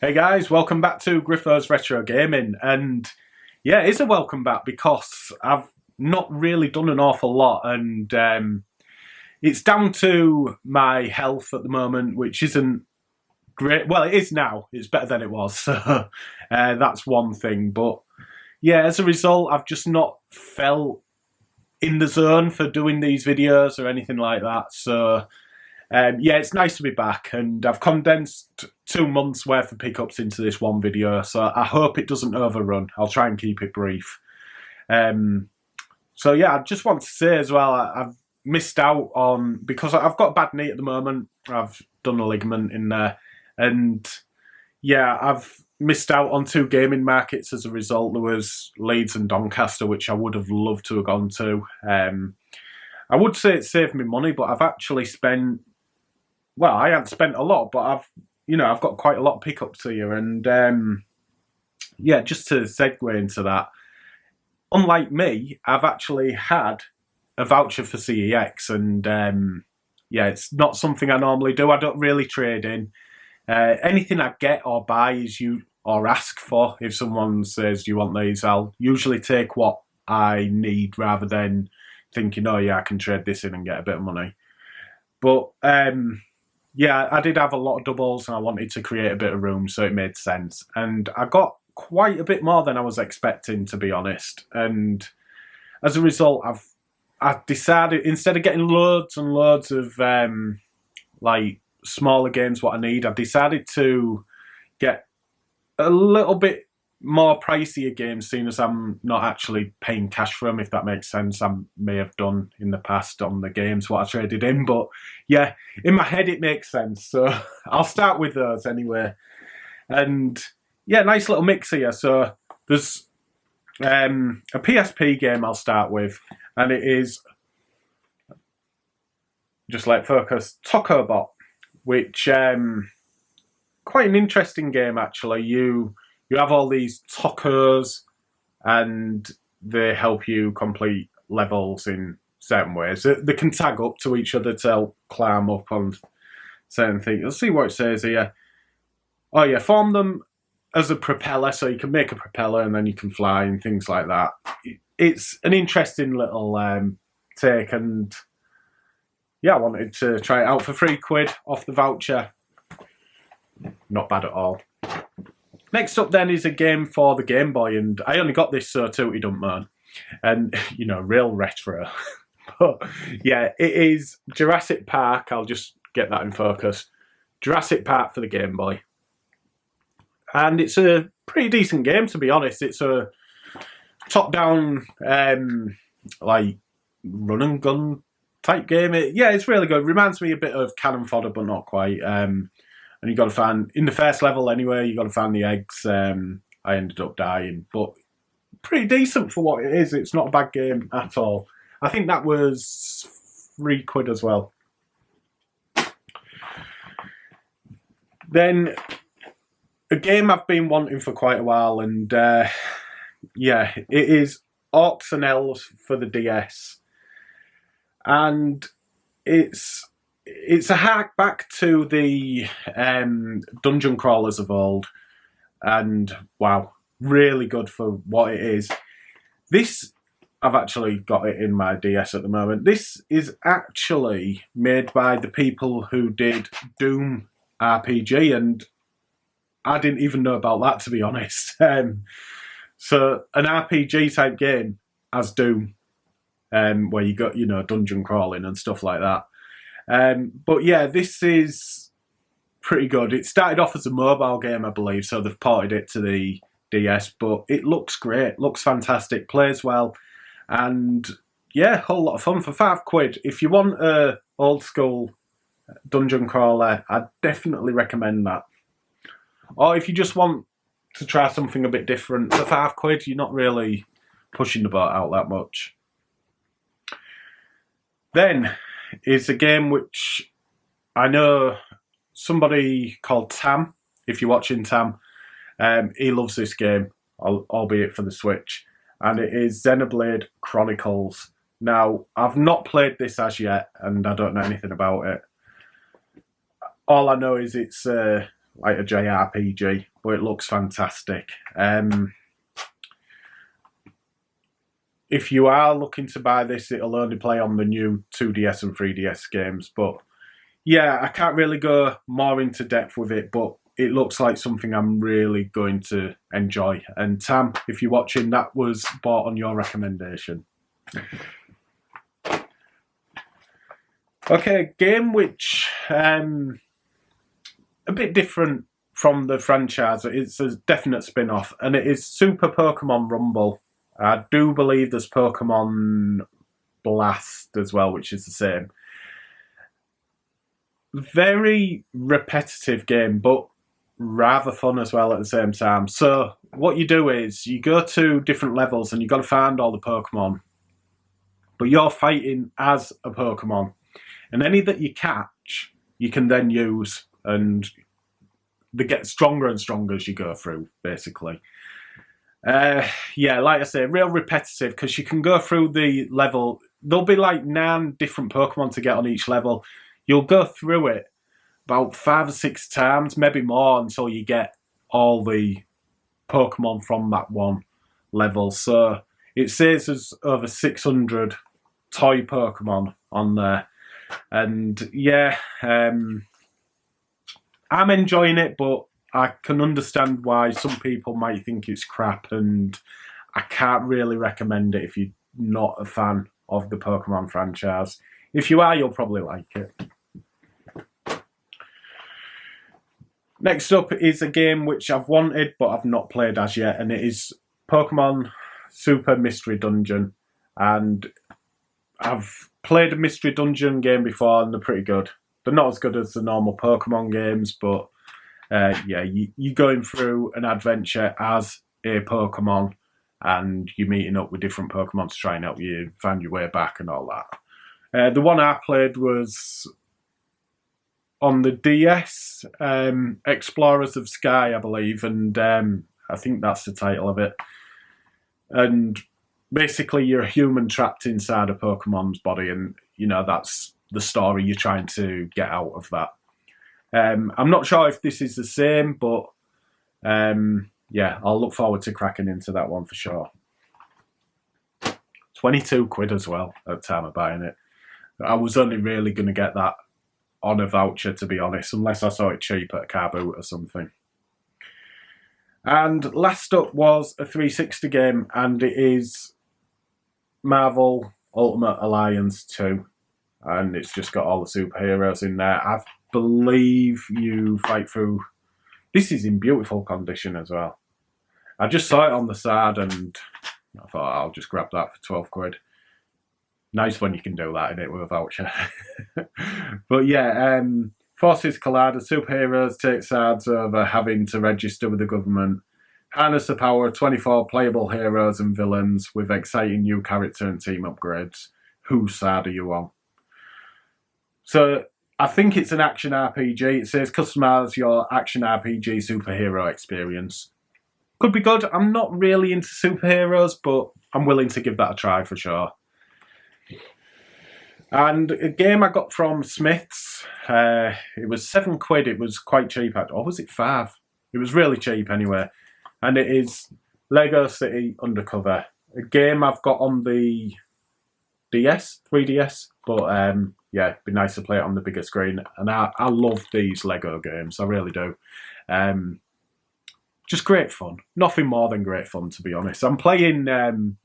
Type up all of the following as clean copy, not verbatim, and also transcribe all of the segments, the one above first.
Hey guys, welcome back to Griffo's Retro Gaming, and yeah, it's a welcome back because I've not really done an awful lot, and it's down to my health at the moment, which isn't great. Well, it is now. It's better than it was, so that's one thing. But yeah, as a result, I've just not felt in the zone for doing these videos or anything like that. So yeah, it's nice to be back, and I've condensed 2 months worth of pickups into this one video, so I hope it doesn't overrun. I'll try and keep it brief. So yeah, I just want to say as well, I've missed out on, because I've got a bad knee at the moment. I've done a ligament in there, and yeah, I've missed out on 2 gaming markets as a result. There was Leeds and Doncaster, which I would have loved to have gone to. I would say it saved me money, but I've actually spent, well, I haven't spent a lot, but I've got quite a lot of pickups here, and yeah, just to segue into that, unlike me, I've actually had a voucher for CEX, and yeah, it's not something I normally do. I don't really trade in. Anything I get or buy or ask for, if someone says, "Do you want these?" I'll usually take what I need rather than thinking, "Oh yeah, I can trade this in and get a bit of money." But yeah, I did have a lot of doubles, and I wanted to create a bit of room, so it made sense. And I got quite a bit more than I was expecting, to be honest. And as a result, I've decided, instead of getting loads and loads of like smaller games, what I need, I've decided to get a little bit more pricier games, seeing as I'm not actually paying cash for them, if that makes sense. I may have done in the past on the games what I traded in, but yeah, in my head it makes sense. So I'll start with those anyway. And yeah, nice little mix here. So there's a PSP game I'll start with, and it is, just let focus, Tokobot, which quite an interesting game actually. You have all these tokos, and they help you complete levels in certain ways. They can tag up to each other to help climb up on certain things. Let's see what it says here. Oh yeah, form them as a propeller, so you can make a propeller and then you can fly and things like that. It's an interesting little take, and yeah, I wanted to try it out for £3 off the voucher. Not bad at all. Next up then is a game for the Game Boy, and I only got this, so tooty don't moan. And, you know, real retro. But yeah, it is Jurassic Park. I'll just get that in focus. Jurassic Park for the Game Boy. And it's a pretty decent game, to be honest. It's a top-down, like, run and gun type game. Yeah, it's really good. Reminds me a bit of Cannon Fodder, but not quite. And you got to find, in the first level anyway, you got to find the eggs. I ended up dying, but pretty decent for what it is. It's not a bad game at all. I think that was £3 as well. Then a game I've been wanting for quite a while, and yeah, it is Orcs and Elves for the DS, and it's a hark back to the dungeon crawlers of old, and wow, really good for what it is. This, I've actually got it in my DS at the moment. This is actually made by the people who did Doom RPG, and I didn't even know about that, to be honest. So an RPG type game as Doom, where you got, you know, dungeon crawling and stuff like that. But yeah, this is pretty good. It started off as a mobile game, I believe, so they've ported it to the DS, but it looks great, looks fantastic, plays well, and yeah, a whole lot of fun for £5. If you want a old school dungeon crawler, I'd definitely recommend that. Or if you just want to try something a bit different, for £5, you're not really pushing the boat out that much. Then is a game which I know somebody called Tam, if you're watching Tam, he loves this game, albeit for the Switch, and it is Xenoblade Chronicles. Now, I've not played this as yet, and I don't know anything about it. All I know is it's like a JRPG, but it looks fantastic. If you are looking to buy this, it'll only play on the new 2DS and 3DS games. But yeah, I can't really go more into depth with it, but it looks like something I'm really going to enjoy. And Tam, if you're watching, that was bought on your recommendation. Okay, game which a bit different from the franchise. It's a definite spin-off, and it is Super Pokemon Rumble. I do believe there's Pokemon Blast as well, which is the same. Very repetitive game, but rather fun as well at the same time. So what you do is you go to different levels and you've got to find all the Pokemon. But you're fighting as a Pokemon. And any that you catch, you can then use, and they get stronger and stronger as you go through, basically. Yeah, like I say, real repetitive, because you can go through the level. There'll be like 9 different Pokemon to get on each level. You'll go through it about 5 or 6 times, maybe more, until you get all the Pokemon from that one level. So it says there's over 600 toy Pokemon on there. And yeah, I'm enjoying it, but I can understand why some people might think it's crap, and I can't really recommend it if you're not a fan of the Pokemon franchise. If you are, you'll probably like it. Next up is a game which I've wanted but I've not played as yet, and it is Pokemon Super Mystery Dungeon. And I've played a Mystery Dungeon game before, and they're pretty good. They're not as good as the normal Pokemon games, but yeah, you're going through an adventure as a Pokemon, and you're meeting up with different Pokemon to try and help you find your way back and all that. The one I played was on the DS, Explorers of Sky, I believe, and I think that's the title of it. And basically, you're a human trapped inside a Pokemon's body, and you know that's the story you're trying to get out of that. I'm not sure if this is the same, but yeah, I'll look forward to cracking into that one for sure. 22 quid as well at the time of buying it. I was only really going to get that on a voucher, to be honest, unless I saw it cheap at a car boot or something. And last up was a 360 game, and it is Marvel Ultimate Alliance 2. And it's just got all the superheroes in there. I believe you fight through... This is in beautiful condition as well. I just saw it on the side and I thought I'll just grab that for 12 quid. Nice when you can do that in it with a voucher. But yeah, forces collide as superheroes take sides over having to register with the government. Harness the power of 24 playable heroes and villains with exciting new character and team upgrades. Whose side are you on? So I think it's an action RPG. It says customize your action RPG superhero experience. Could be good. I'm not really into superheroes, but I'm willing to give that a try for sure. And a game I got from Smith's, it was 7 quid. It was quite cheap. Or was it 5? It was really cheap anyway. And it is Lego City Undercover. A game I've got on the DS, 3DS, but yeah, it'd be nice to play it on the bigger screen. And I love these Lego games, I really do. Just great fun. Nothing more than great fun, to be honest. I'm playing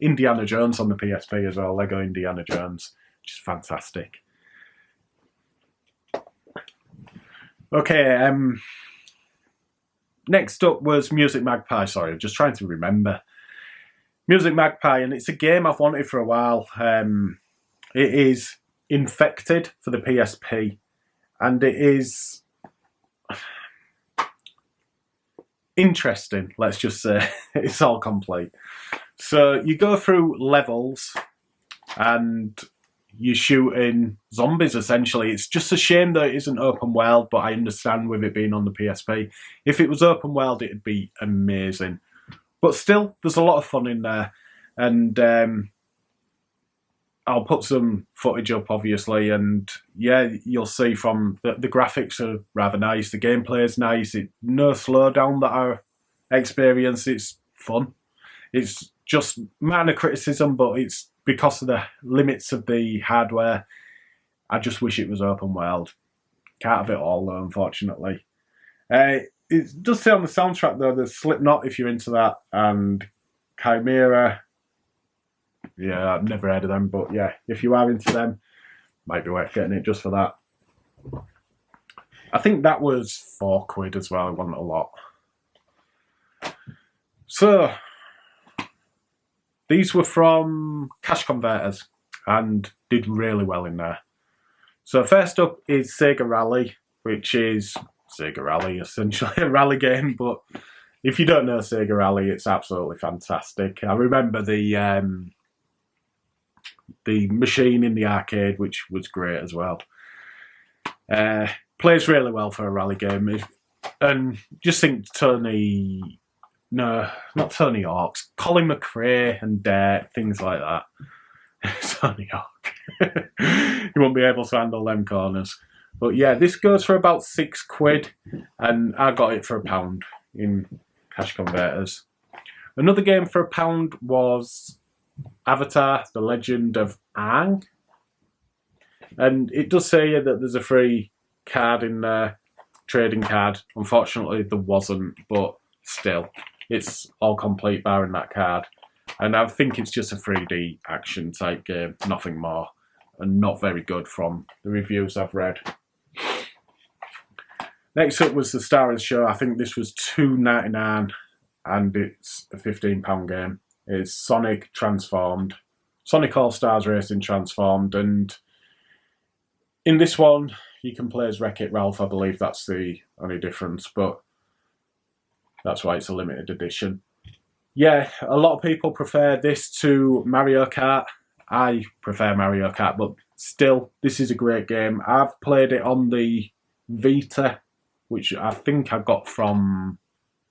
Indiana Jones on the PSP as well, Lego Indiana Jones, which is fantastic. Okay, next up was Music Magpie. Sorry, I'm just trying to remember. Music Magpie, and it's a game I've wanted for a while. It is Infected for the PSP, and it is interesting, let's just say. It's all complete. So you go through levels and you're shooting zombies, essentially. It's just a shame that it isn't open world, but I understand with it being on the PSP. If it was open world, it'd be amazing. But still, there's a lot of fun in there. And I'll put some footage up, obviously, and yeah, you'll see from the graphics are rather nice, the gameplay is nice, no slowdown that I experience. It's fun. It's just minor criticism, but it's because of the limits of the hardware. I just wish it was open world. Can't have it all though, unfortunately. It does say on the soundtrack though, there's Slipknot if you're into that, and Chimera. Yeah, I've never heard of them, but yeah, if you are into them, might be worth getting it just for that. I think that was £4 as well. It wasn't a lot. So these were from Cash Converters and did really well in there. So first up is Sega Rally, which is Sega Rally, essentially a rally game. But if you don't know Sega Rally, it's absolutely fantastic. I remember the machine in the arcade, which was great as well. Plays really well for a rally game. And just think Tony... No, not Tony Hawk's. Colin McRae and things like that. Tony Hawk. You won't be able to handle them corners. But yeah, this goes for about £6, and I got it for £1 in Cash Converters. Another game for £1 was Avatar: The Legend of Aang. And it does say that there's a free card in there, trading card. Unfortunately, there wasn't, but still, it's all complete barring that card. And I think it's just a 3D action type game, nothing more, and not very good from the reviews I've read. Next up was the star of the show. I think this was $2.99, and it's a £15 game. It's Sonic transformed, Sonic All Stars Racing transformed, and in this one you can play as Wreck-It Ralph. I believe that's the only difference, but that's why it's a limited edition. Yeah, a lot of people prefer this to Mario Kart. I prefer Mario Kart, but still, this is a great game. I've played it on the Vita, which I think I got from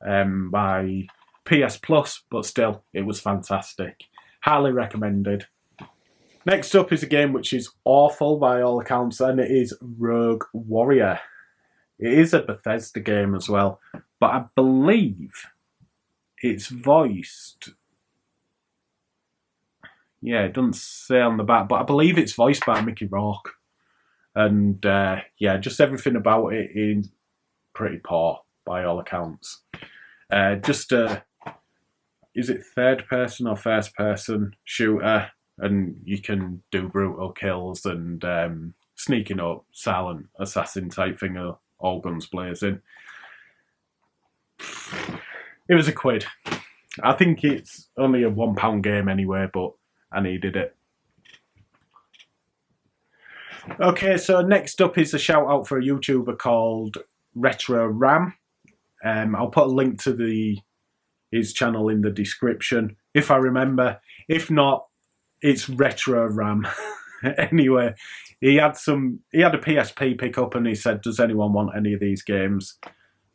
my PS Plus, but still, it was fantastic. Highly recommended. Next up is a game which is awful by all accounts, and it is Rogue Warrior. It is a Bethesda game as well, but I believe it's voiced. Yeah, it doesn't say on the back, but I believe it's voiced by Mickey Rourke. And yeah, just everything about it is pretty poor by all accounts. Is it third person or first person shooter? And you can do brutal kills and sneaking up, silent assassin type thing, all guns blazing. It was £1. I think it's only a £1 game anyway, but I needed it. Okay, so next up is a shout out for a YouTuber called RetroRam. I'll put a link to his channel in the description if I remember. If not, it's RetroRam. Anyway, he had a PSP pickup and he said, "Does anyone want any of these games?"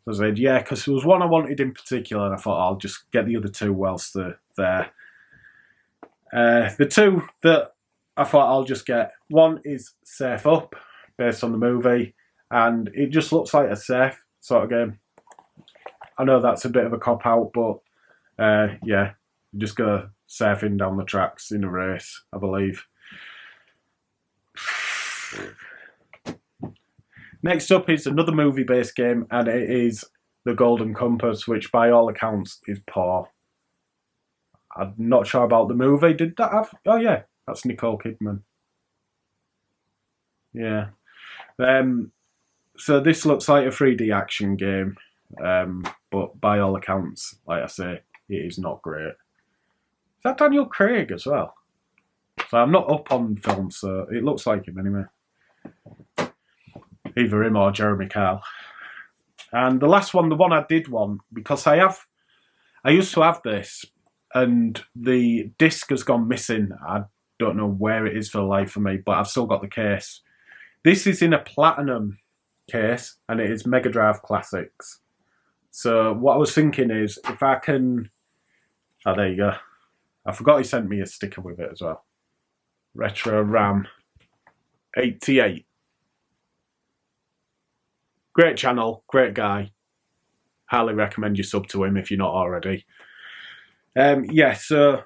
So I said, yeah, because there was one I wanted in particular, and I thought I'll just get the other two whilst they're there. The two that I thought I'll just get, one is Safe Up, based on the movie, and it just looks like a safe sort of game. I know that's a bit of a cop-out, but yeah, you just go surfing down the tracks in a race, I believe. Next up is another movie-based game, and it is The Golden Compass, which by all accounts is poor. I'm not sure about the movie. Did that have... Oh yeah, that's Nicole Kidman. Yeah. So this looks like a 3D action game, but by all accounts, like I say, it is not great. Is that Daniel Craig as well? So I'm not up on film, so it looks like him anyway. Either him or Jeremy Kyle. And the last one, the one I did want, because I used to have this, and the disc has gone missing. I don't know where it is for the life of me, but I've still got the case. This is in a platinum case, and it is Mega Drive Classics. So what I was thinking is, if I can... Oh, there you go. I forgot he sent me a sticker with it as well. RetroRam 88. Great channel, great guy. highly recommend you sub to him if you're not already. Yeah, so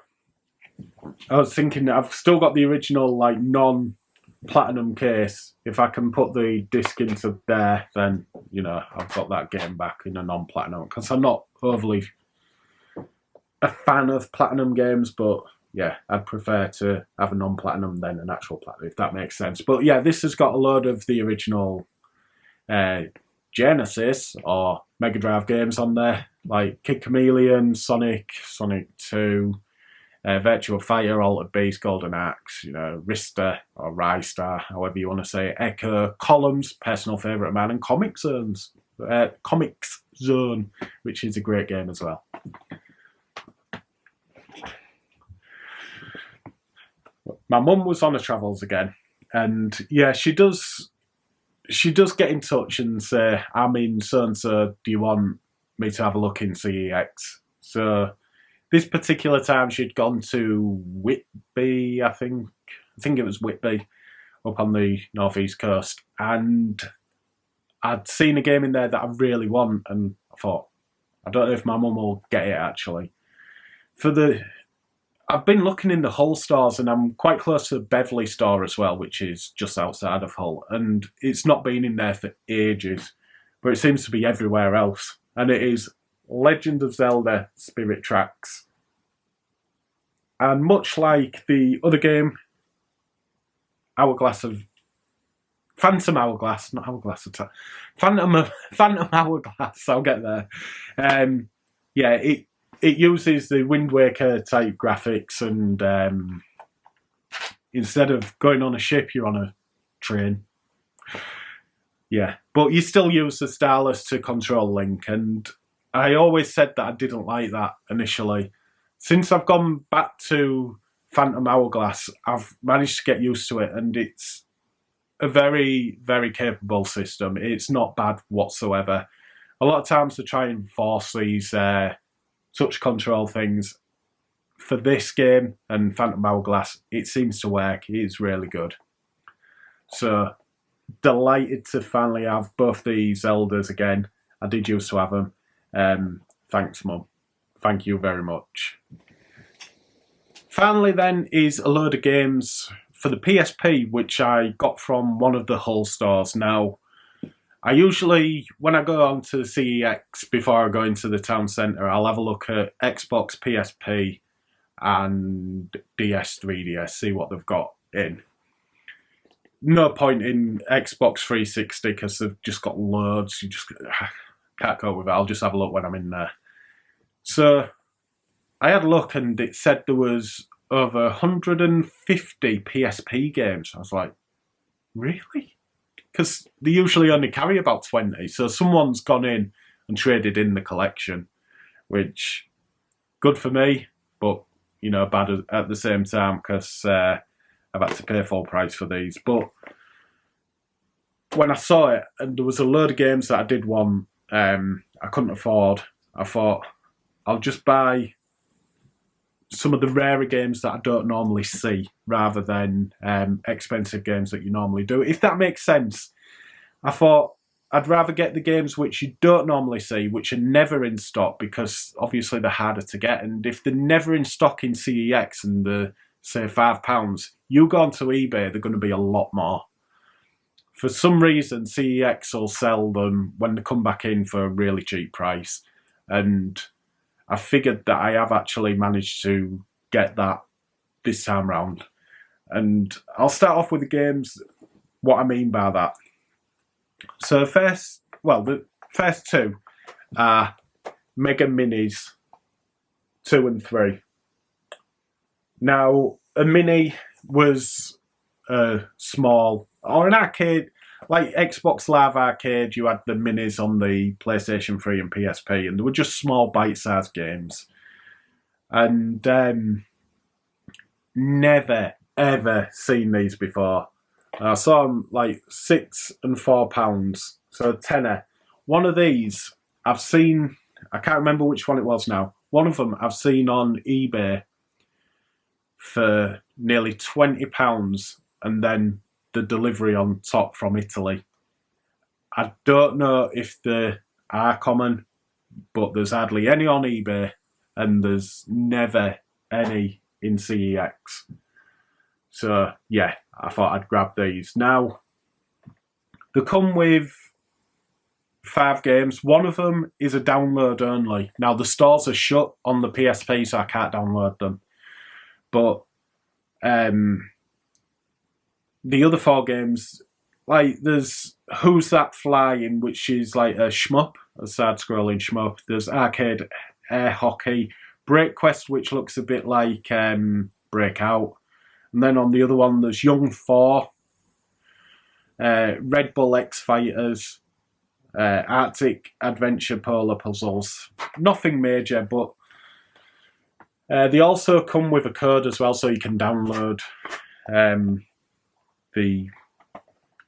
I was thinking I've still got the original like non-platinum case. If I can put the disc into there, then I've got that game back in a non-platinum, because I'm not overly a fan of platinum games, but yeah, I'd prefer to have a non-platinum than an actual platinum, if that makes sense. But yeah, this has got a load of the original Genesis or Mega Drive games on there, like Kid Chameleon, Sonic, Sonic 2, Virtua Fighter, Altered Beast, Golden Axe, Rista or Rystar, however you want to say it, Echo, Columns, personal favourite of mine, and Comics Zone, which is a great game as well. My mum was on her travels again, and yeah, she does get in touch and say, I'm in so-and-so, do you want me to have a look in CEX? So this particular time she'd gone to Whitby, I think it was Whitby, up on the northeast coast, and I'd seen a game in there that I really want, and I thought, I don't know if my mum will get it actually. I've been looking in the Hull stores, and I'm quite close to the Beverley store as well, which is just outside of Hull, and it's not been in there for ages, but it seems to be everywhere else. And it is Legend of Zelda Spirit Tracks. And much like the other game, Phantom Hourglass, I'll get there. Yeah, it uses the Wind Waker type graphics, and instead of going on a ship, you're on a train. Yeah, but you still use the stylus to control Link, and I always said that I didn't like that initially. Since I've gone back to Phantom Hourglass, I've managed to get used to it, and it's a very, very capable system. It's not bad whatsoever. A lot of times they try and force these touch control things. For this game and Phantom Hourglass, it seems to work. It is really good. So, delighted to finally have both the Zeldas again. I did used to have them. Thanks, Mum. Thank you very much. Finally then is a load of games for the PSP, which I got from one of the Hull stores. Now, I usually, when I go on to the CEX before I go into the town centre, I'll have a look at Xbox, PSP and DS, 3DS, see what they've got in. No point in Xbox 360 because they've just got loads. You just can't cope with it. I'll just have a look when I'm in there. So I had a look, and it said there was over 150 PSP games. I was like, really? Because they usually only carry about 20. So someone's gone in and traded in the collection, which, good for me, but, bad at the same time, because I've had to pay full price for these. But when I saw it, and there was a load of games that I did want, I couldn't afford, I thought, I'll just buy some of the rarer games that I don't normally see, rather than expensive games that you normally do. If that makes sense, I thought I'd rather get the games which you don't normally see, which are never in stock, because obviously they're harder to get. And if they're never in stock in CEX and they're, say, £5, you go onto eBay, they're going to be a lot more. For some reason, CEX will sell them when they come back in for a really cheap price. And I figured that I have actually managed to get that this time round. And I'll start off with the games, what I mean by that. So the first two are Mega Minis 2 and 3. Now, a mini was small, or an arcade, like Xbox Live Arcade, you had the minis on the PlayStation 3 and PSP, and they were just small bite-sized games. And never, ever seen these before. I saw them like £6 and £4, so a tenner. One of these I've seen, I can't remember which one it was now. One of them I've seen on eBay for nearly £20, and then the delivery on top from Italy. I don't know if they are common, but there's hardly any on eBay, and there's never any in CEX. So yeah, I thought I'd grab these. Now, they come with 5 games. One of them is a download only. Now, the stores are shut on the PSP, so I can't download them. But the other 4 games, like, there's Who's That Flying, which is like a shmup, a side-scrolling shmup. There's Arcade Air Hockey, Break Quest, which looks a bit like Breakout. And then on the other one, there's Young 4, Red Bull X Fighters, Arctic Adventure Polar Puzzles. Nothing major, but they also come with a code as well, so you can download the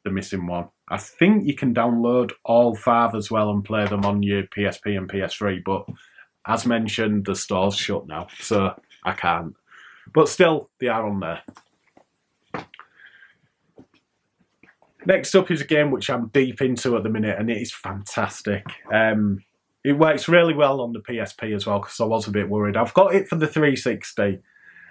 missing one. I think you can download all 5 as well and play them on your PSP and PS3, but as mentioned, the store's shut now, so I can't. But still, they are on there. Next up is a game which I'm deep into at the minute, and it is fantastic. It works really well on the PSP as well, because I was a bit worried. I've got it for the 360,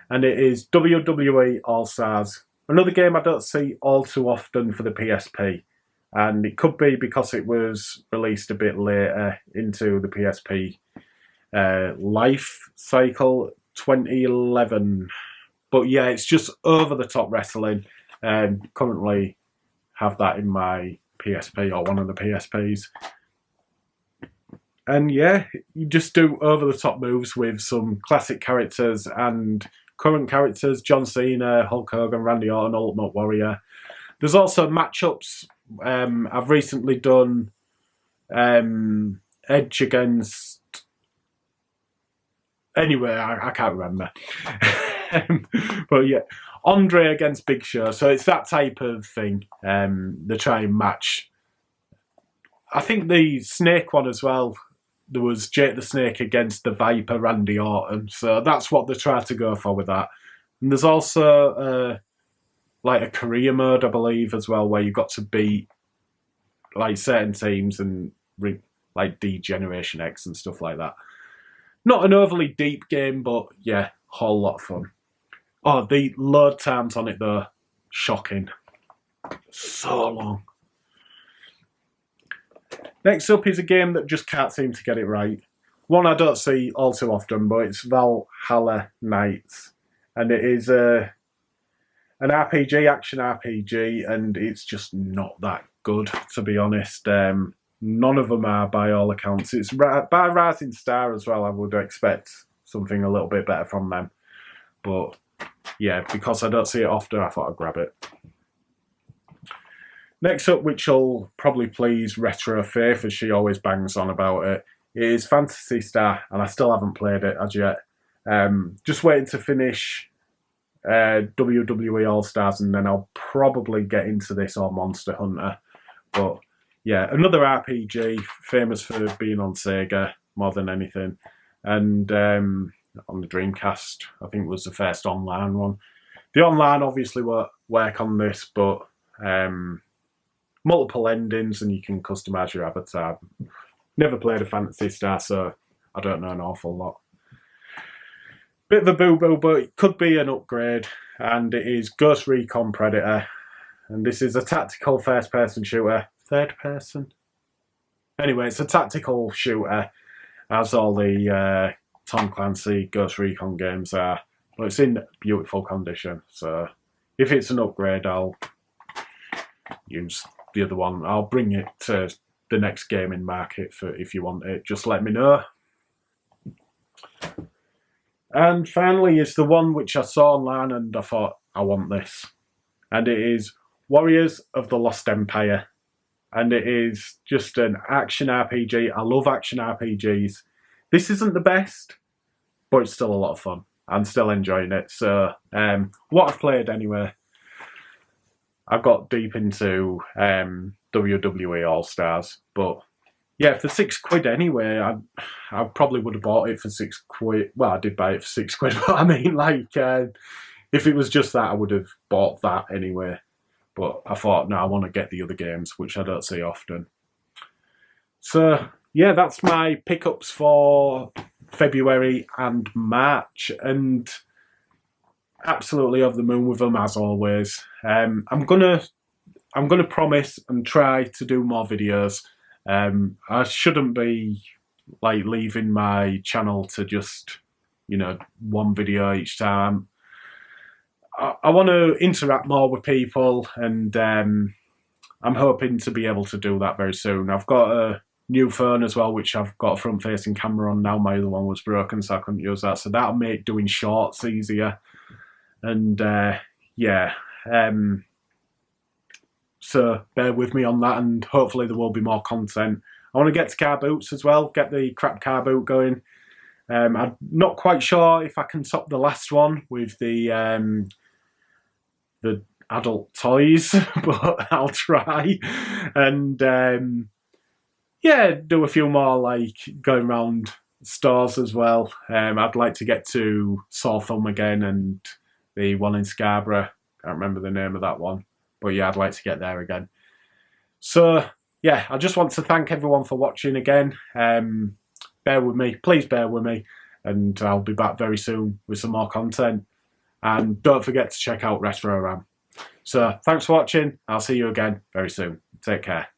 and it is WWE All Stars. Another game I don't see all too often for the PSP, and it could be because it was released a bit later into the PSP life cycle, 2011. But yeah, it's just over-the-top wrestling. Currently have that in my PSP, or one of the PSPs. And yeah, you just do over-the-top moves with some classic characters and current characters: John Cena, Hulk Hogan, Randy Orton, Ultimate Warrior. There's also matchups. I've recently done Edge against... Anyway, I can't remember. But yeah, Andre against Big Show. So it's that type of thing. They try and match. I think the Snake one as well, there was Jake the Snake against the Viper, Randy Orton. So that's what they try to go for with that. And there's also like a career mode, I believe, as well, where you've got to beat like certain teams and like D-Generation X and stuff like that. Not an overly deep game, but yeah, whole lot of fun. Oh, the load times on it though, shocking. So long. Next up is a game that just can't seem to get it right. One I don't see all too often, but it's Valhoorn Knights. And it is an RPG, action RPG, and it's just not that good, to be honest. None of them are, by all accounts. It's by Rising Star as well. I would expect something a little bit better from them. But yeah, because I don't see it often, I thought I'd grab it. Next up, which will probably please Retro Faith, as she always bangs on about it, is Phantasy Star, and I still haven't played it as yet. Just waiting to finish WWE All Stars, and then I'll probably get into this or Monster Hunter. But yeah, another RPG, famous for being on Sega more than anything, and on the Dreamcast, I think was the first online one. The online obviously won't work on this, but multiple endings and you can customise your avatar. Never played a Phantasy Star, so I don't know an awful lot. Bit of a boo-boo, but it could be an upgrade, and it is Ghost Recon Predator. And this is a tactical first-person shooter. Third person? Anyway, it's a tactical shooter, as all the Tom Clancy Ghost Recon games are. But it's in beautiful condition, so if it's an upgrade, I'll use the other one. I'll bring it to the next gaming market for if you want it. Just let me know. And finally is the one which I saw online and I thought, I want this. And it is Warriors of the Lost Empire. And it is just an action RPG. I love action RPGs. This isn't the best, but it's still a lot of fun. I'm still enjoying it. So what I've played anyway, I got deep into WWE All Stars, but yeah, for £6 anyway, I probably would have bought it for £6. Well, I did buy it for £6, but I mean, like, if it was just that, I would have bought that anyway. But I thought, no, I want to get the other games, which I don't see often. So yeah, that's my pickups for February and March, and absolutely over the moon with them as always. I'm gonna promise and try to do more videos. I shouldn't be like leaving my channel to just, you know, one video each time. I want to interact more with people, and I'm hoping to be able to do that very soon. I've got a new phone as well, which I've got a front-facing camera on now. My other one was broken, so I couldn't use that. So that'll make doing shorts easier. And yeah, so bear with me on that, and hopefully there will be more content. I want to get to car boots as well, get the crap car boot going. I'm not quite sure if I can top the last one with the adult toys, but I'll try. And yeah, do a few more, like going around stores as well. I'd like to get to Sawthumb again, and the one in Scarborough. Can't remember the name of that one, but yeah, I'd like to get there again. So yeah, I just want to thank everyone for watching again. Bear with me, please bear with me, and I'll be back very soon with some more content. And don't forget to check out RetroRam. So thanks for watching. I'll see you again very soon. Take care.